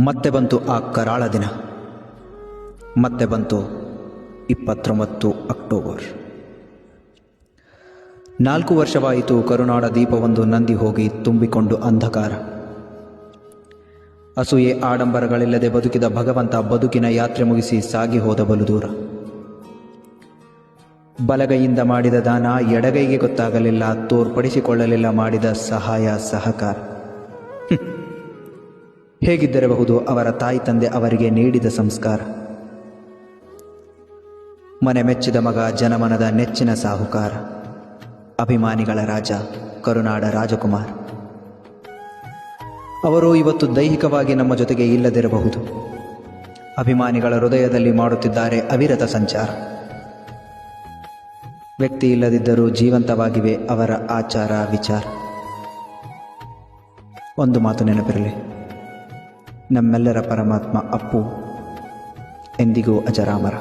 ಮತ್ತೆ ಬಂತು ಆ ಕರಾಳ ದಿನ. ಮತ್ತೆ ಬಂತು 29 ಅಕ್ಟೋಬರ್. 4 ವರ್ಷವಾಯಿತು ಕರುನಾಡ ದೀಪವೊಂದು ನಂದಿ ಹೋಗಿ ತುಂಬಿಕೊಂಡು ಅಂಧಕಾರ. ಅಸೂಯೆ ಆಡಂಬರಗಳಿಲ್ಲದೆ ಬದುಕಿದ ಭಗವಂತ ಬದುಕಿನ ಯಾತ್ರೆ ಮುಗಿಸಿ ಸಾಗಿ ಹೋದ ಬಲು ದೂರ. ಬಲಗೈಯಿಂದ ಮಾಡಿದ ದಾನ ಎಡಗೈಗೆ ಗೊತ್ತಾಗಲಿಲ್ಲ, ತೋರ್ಪಡಿಸಿಕೊಳ್ಳಲಿಲ್ಲ ಮಾಡಿದ ಸಹಾಯ ಸಹಕಾರ. ಹೇಗಿದ್ದಿರಬಹುದು ಅವರ ತಾಯಿ ತಂದೆ ಅವರಿಗೆ ನೀಡಿದ ಸಂಸ್ಕಾರ. ಮನೆ ಮೆಚ್ಚಿದ ಮಗ, ಜನಮನದ ನೆಚ್ಚಿನ ಸಾಹುಕಾರ, ಅಭಿಮಾನಿಗಳ ರಾಜ, ಕರುನಾಡ ರಾಜಕುಮಾರ್. ಅವರು ಇವತ್ತು ದೈಹಿಕವಾಗಿ ನಮ್ಮ ಜೊತೆಗೆ ಇಲ್ಲದಿರಬಹುದು. ಅಭಿಮಾನಿಗಳ ಹೃದಯದಲ್ಲಿ ಮಾಡುತ್ತಿದ್ದಾರೆ ಅವಿರತ ಸಂಚಾರ. ವ್ಯಕ್ತಿ ಇಲ್ಲದಿದ್ದರೂ ಜೀವಂತವಾಗಿವೆ ಅವರ ಆಚಾರ ವಿಚಾರ. ಒಂದು ಮಾತು ನೆನಪಿರಲಿ, ನಮ್ಮೆಲ್ಲರ ಪರಮಾತ್ಮ ಅಪ್ಪು ಎಂದಿಗೂ ಅಜರಾಮರ.